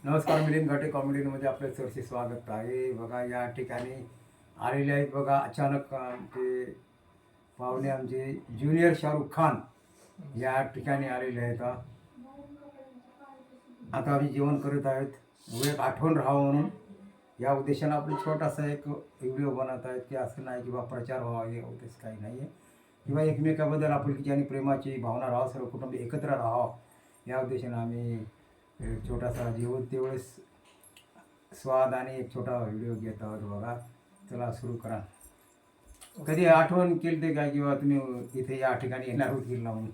नमस्कार, मिलिंद घाटे कॉमेडीमध्ये आपलं सरसे स्वागत आहे. बघा या ठिकाणी आलेले आहेत बघा अचानक आमचे पाहुणे आमचे ज्युनियर शाहरुख खान या ठिकाणी आलेले आहेत. आता आम्ही जेवण करत आहेत. एक आठवण राहावं म्हणून या उद्देशानं आपण छोटासा एक व्हिडिओ बनवत आहेत की असं नाही किंवा प्रचार व्हावा हे उद्देश काही नाही आहे किंवा एकमेकाबद्दल आपुलकीची आणि प्रेमाची भावना राहावं, सर्व कुटुंब एकत्र राहावं या उद्देशानं आम्ही एक छोटासा जेवण तेवढेच स्वाद आणि एक छोटा व्हिडिओ घेत आहोत. बघा चला सुरू करा. कधी आठवण केली ते काय किंवा तुम्ही इथे या ठिकाणी येणार होत गेला म्हणून?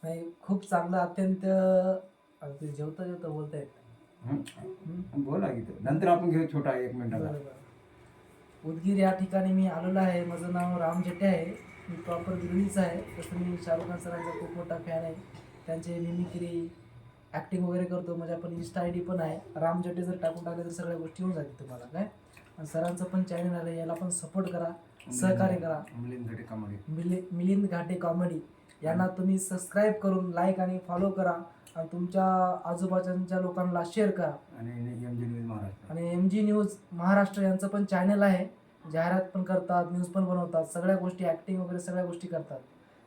नाही, खूप चांगलं अत्यंत अगदी जेवता जेवता बोलतायत. बोला की तो. नंतर आपण घेऊ छोटा 1 मिनिटाचा. उदगीर या ठिकाणी मी आलेलो आहे. माझं नाव राम जटे आहे. मी प्रॉपर गिरणीचा आहे. तसं मी शाहरुख खान सरांचा खूप मोठा फॅन आहे. त्यांचे मिमिक्री ॲक्टिंग वगैरे करतो. माझ्या पण इंस्टा आय डी पण आहे. राम जटे जर टाकून टाकले तर सगळ्या गोष्टी होऊन जातील तुम्हाला काय. आणि सरांचं पण चॅनल आलं, याला पण सपोर्ट करा, सहकार्य करा. मिलिंद घाटे कॉमेडी यांना तुम्ही सबस्क्राईब करून लाईक आणि फॉलो करा आणि तुमच्या आजूबाजूच्या लोकांना शेअर करा. आणि MG न्यूज महाराष्ट्र यांचं पण चॅनल आहे. जाहिरात पण करतात, न्यूज पण बनवतात, सगळ्या गोष्टी ॲक्टिंग वगैरे सगळ्या गोष्टी करतात.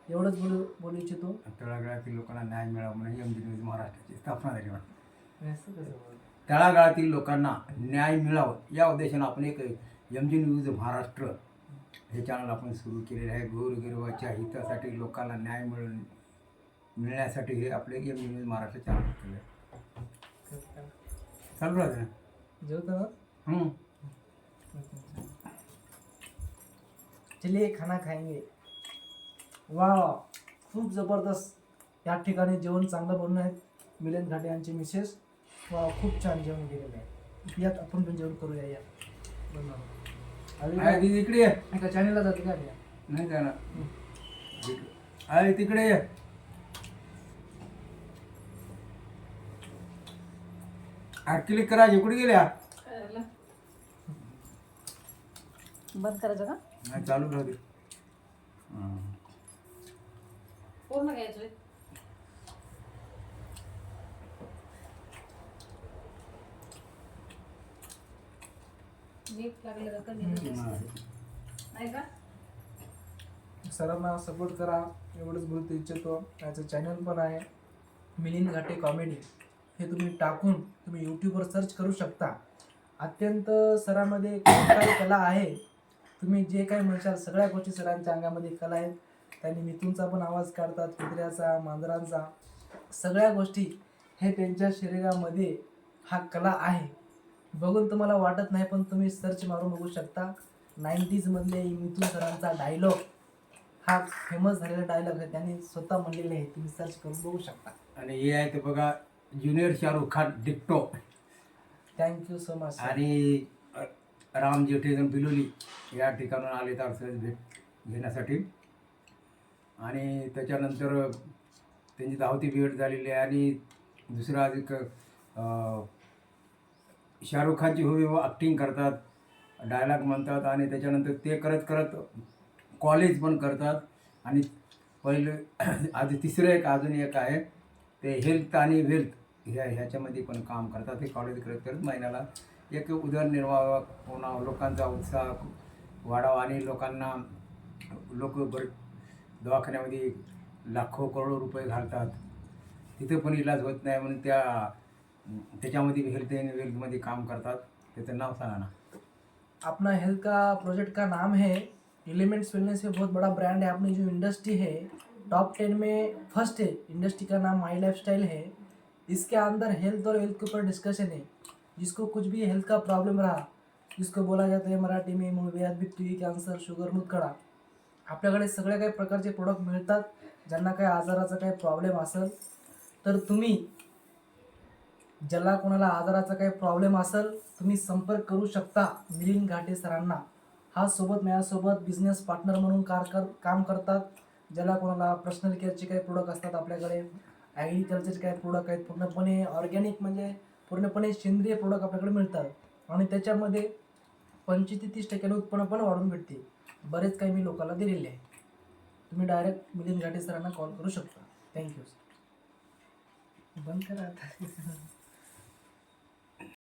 एवढंच बोलू इच्छितो. तळागाळातील लोकांना न्याय मिळावा म्हणून MG न्यूज महाराष्ट्राची स्थापना झाली. म्हणून तळागाळातील लोकांना न्याय मिळावं या उद्देशानं आपण एक MG न्यूज महाराष्ट्र हे चॅनल आपण सुरू केलेलं आहे. गोरगरिबाच्या हितासाठी, लोकांना न्याय मिळण्यासाठी हे आपले MG न्यूज महाराष्ट्र चॅनल केलं आहे. चालू राहते ना जेवतो. चलिए खाना खाएंगे. वा, खूप जबरदस्त या ठिकाणी जेवण चांगलं बनवून आहेत. मिलिंद घाटे यांचे मिसेस वा, खूप छान जेवण केलेलं आहे. यात आपण पण जेवण करूया. या तिकडे ये. एका चॅनलला जाते का नाही जाणार. आहे तिकडे ये. क्लिक करायची. कुठे गेल्या? बंद करायचं का? नाही, चालू राहू दे. पूर्ण घ्यायचं. नीट लागलं तर कमी नाही का? सरांना सपोर्ट करा एवढंच बोलतो इच्छितो. त्याचं चॅनल पण आहे मिलिंद घाटे कॉमेडी. हे तुम्ही टाकून तुम्ही यूट्यूबवर सर्च करू शकता. अत्यंत सरांमध्ये खूप काही कला आहे. तुम्ही जे काही म्हणशाल सगळ्या गोष्टी सरांच्या अंगामध्ये कला आहेत. त्यांनी मिथूनचा पण आवाज काढतात, कुत्र्याचा, मांजरांचा, सगळ्या गोष्टी हे त्यांच्या शरीरामध्ये हा कला आहे. बघून तुम्हाला वाटत नाही पण तुम्ही सर्च मारून बघू शकता. 90s मधले मिथून सरांचा डायलॉग हा फेमस झालेला डायलॉग आहे. त्यांनी स्वतः म्हणलेले आहे. तुम्ही सर्च करून बघू शकता. आणि हे आहे ते बघा ज्युनियर शाहरुख खान डिक्टो. Thank you so much. आणि राम जेठेजण बिलोली या ठिकाणून आले तर भेट घेण्यासाठी. आणि त्याच्यानंतर त्यांची 10वी भेट झालेली आहे. आणि दुसरा एक शाहरुख खानची हवी ॲक्टिंग करतात, डायलॉग म्हणतात आणि त्याच्यानंतर ते करत करत कॉलेज पण करतात. आणि पहिलं आधी तिसरं एक अजून एक आहे ते हेल्थ आणि वेल्थ ह्याच्यामध्ये पण काम करतात. ते कॉलेज करत करत महिन्याला एक उदरनिर्वाह होणं, लोकांचा उत्साह वाढावा. आणि लोक दवाखान्यामध्ये लाखो करोडो रुपये घालतात, तिथे पण इलाज होत नाही म्हणून त्याच्यामध्ये हेल्थ एंड वेल्थमध्ये काम करतात. त्याचं नाव सांगा ना. अपना हेल्थ का प्रोजेक्ट का नाम है एलिमेंट्स वेलनेस. ये बहुत बड़ा ब्रांड है. अपनी जो इंडस्ट्री है टॉप 10 में फर्स्ट है. इंडस्ट्री का नाम माई लाइफ स्टाइल है. इसके अंदर हेल्थ और वेल्थ के ऊपर डिस्कशन है. जिसको कुछ भी हेल्थ का प्रॉब्लम रहा, जिसको बोला जाता है मराठी में मूळव्याध, बीपी, कॅन्सर, शुगर, मुतखडा, आपल्याकडे सगळ्या काही प्रकारचे प्रोडक्ट मिळतात. ज्यांना काही आजाराचा काही प्रॉब्लेम असेल तर ज्याला कोणाला आजाराचा काही प्रॉब्लेम असेल तुम्ही संपर्क करू शकता मिलिंद घाटे सरांना. हा सोबत माझ्यासोबत बिझनेस पार्टनर म्हणून काम करतात. ज्याला कोणाला पर्सनल केअरचे काही प्रोडक्ट असतात, आपल्याकडे ॲग्रिकल्चरचे काही प्रोडक्ट आहेत, पूर्णपणे ऑर्गॅनिक म्हणजे पूर्णपणे सेंद्रिय प्रोडक्ट आपल्याकडे मिळतात. आणि त्याच्यामध्ये 25 ते 30% उत्पन्न पण वाढून भेटते. बरेच काही मी लोकांना दिलेले आहे. तुम्ही डायरेक्ट मिलिंद घाटे सरांना कॉल करू शकता. थँक्यू. बंद करा आता.